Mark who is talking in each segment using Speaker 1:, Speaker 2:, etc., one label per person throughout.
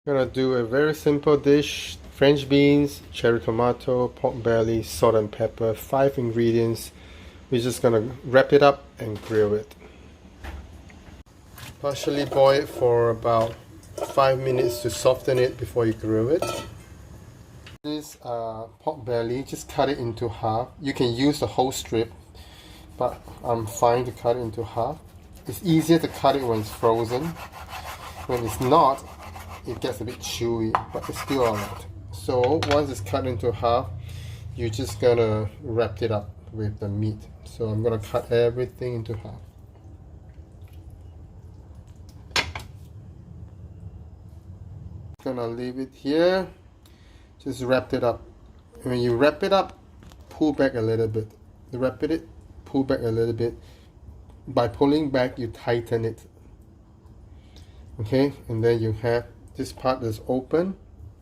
Speaker 1: Gonna do a very simple dish: French beans, cherry tomato, pork belly, salt and pepper, 5 ingredients. We're just gonna wrap it up and grill it. Partially boil it for about 5 minutes to soften it before you grill it. This pork belly, just cut it into half. You can use the whole strip, but I'm fine to cut it into half. It's easier to cut it when it's frozen. When it's not, it gets a bit chewy, but it's still alright. So once it's cut into half, you're just gonna wrap it up with the meat. So I'm gonna cut everything into half. Gonna leave it here. Just wrap it up. When you wrap it up, pull back a little bit. Wrap it, pull back a little bit. By pulling back, you tighten it. Okay, and then you have this part that's open.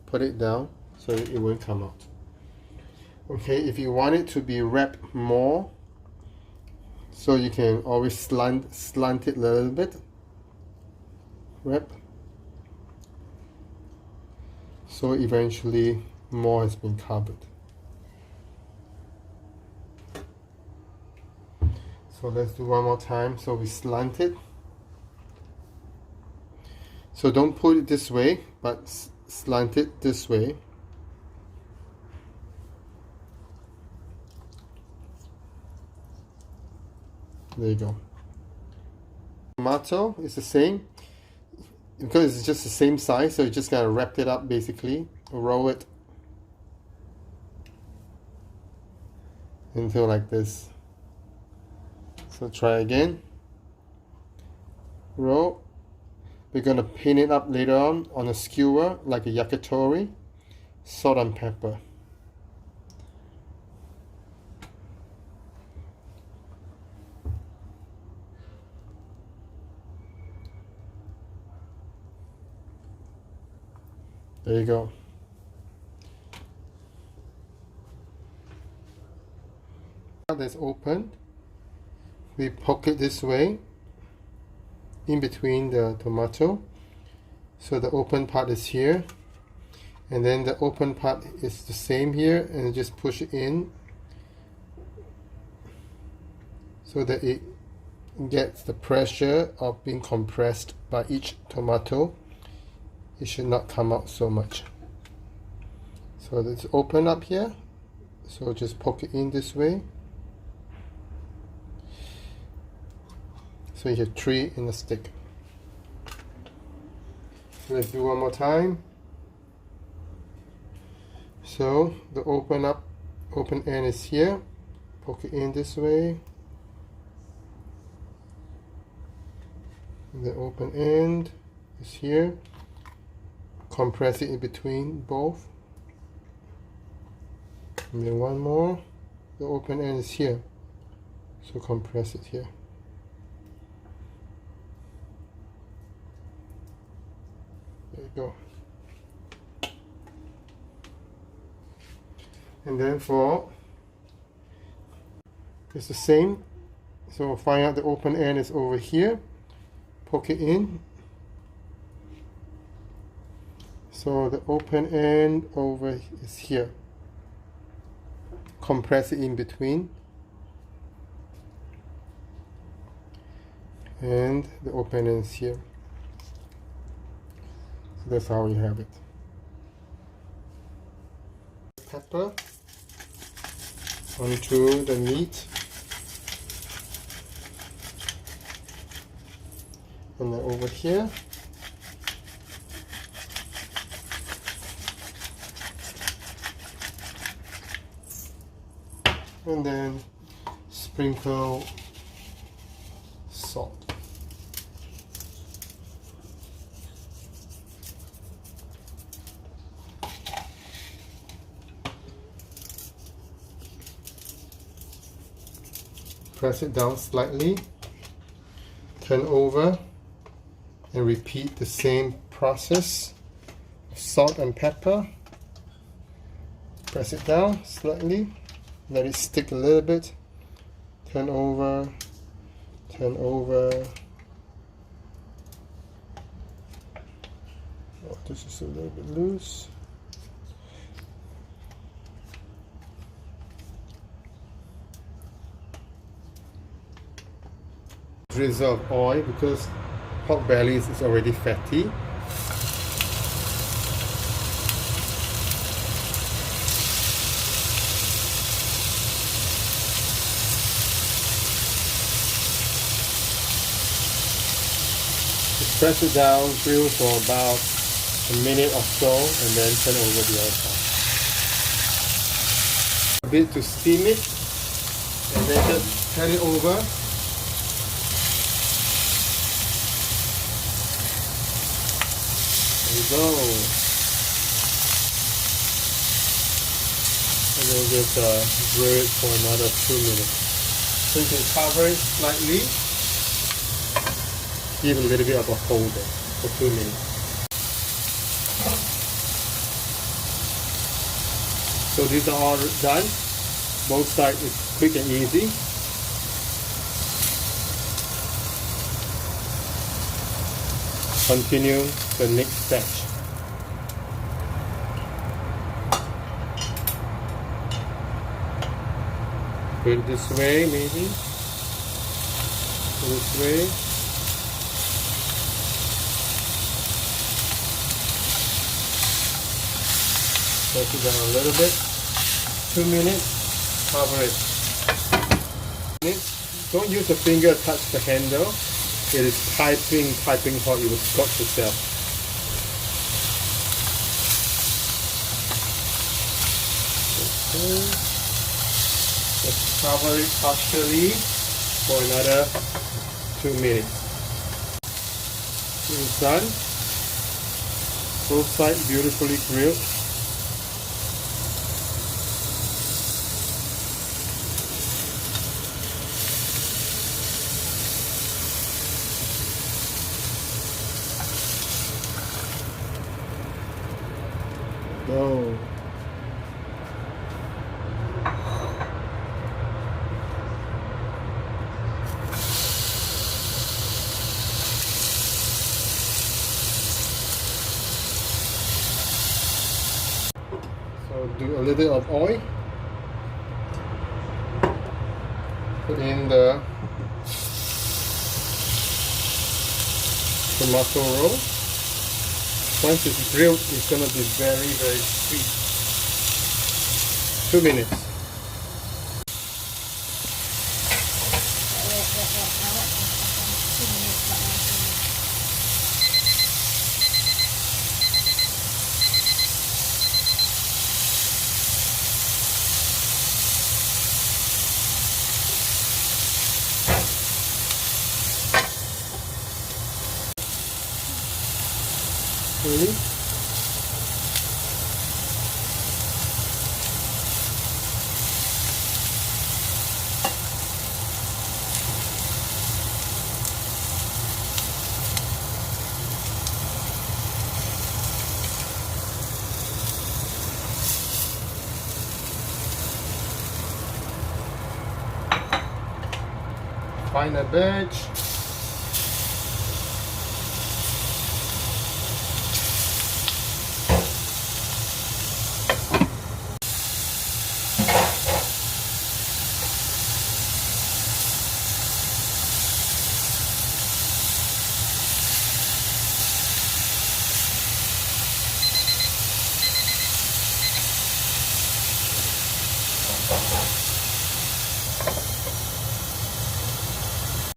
Speaker 1: Put it down so it won't come out. Okay, if you want it to be wrapped more, so you can always slant it a little bit. Wrap. So eventually more has been covered. So let's do one more time. So we slant it. So don't put it this way, but slant it this way. There you go. Tomato is the same. Because it's just the same size, so you just gotta wrap it up basically. Roll it until like this. So try again. Roll. We're gonna pin it up later on a skewer like a yakitori. Salt and pepper. There you go. That's open. We poke it this way in between the tomato. So the open part is here, and then the open part is the same here, and just push it in so that it gets the pressure of being compressed by each tomato. It should not come out so much. So it's open up here, so just poke it in this way. So you have 3 in a stick. So let's do one more time. So the open end is here. Poke it in this way. The open end is here. Compress it in between both. And then one more. The open end is here. So compress it here. There you go. And then it's the same. So find out the open end is over here. Poke it in. So the open end over is here. Compress it in between. And the open end is here. So that's how you have it. Pepper onto the meat. And then over here. And then sprinkle salt. Press it down slightly, turn over, and repeat the same process. Salt and pepper. Press it down slightly. Let it stick a little bit. Turn over, turn over. Oh, this is a little bit loose. Drizzle of oil because pork bellies is already fatty. Just press it down, grill for about a minute or so, and then turn over the other side. A bit to steam it, and then just turn it over. There we go. And then just grill it for another 2 minutes. So you can cover it slightly. Give a little bit of a hold there for 2 minutes. So these are all done. Both sides is quick and easy. Continue the next batch. Put it this way, maybe. This way. Press it down a little bit. 2 minutes. Cover it. Don't use the finger to touch the handle. It is piping hot. You will scorch yourself. Okay. Just cover it partially for another 2 minutes. It's done. Both sides beautifully grilled. Go. So do a little bit of oil. Put in the tomato roll. Once it's grilled, it's going to be very, very sweet. 2 minutes. Really? Final batch.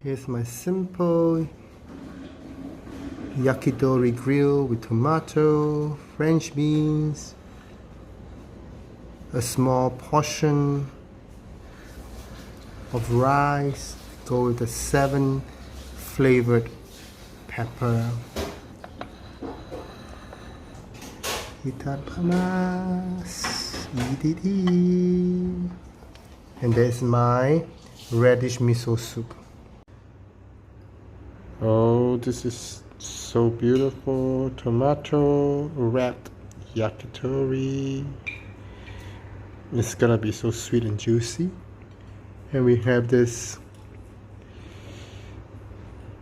Speaker 1: Here's my simple yakitori grill with tomato, French beans, a small portion of rice, go with the 7 flavored pepper. Itadakimasu. And there's my radish miso soup. Oh, this is so beautiful. Tomato wrapped yakitori. It's gonna be so sweet and juicy. And we have this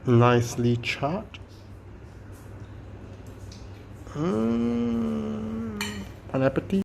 Speaker 1: nicely chopped Bon appetit.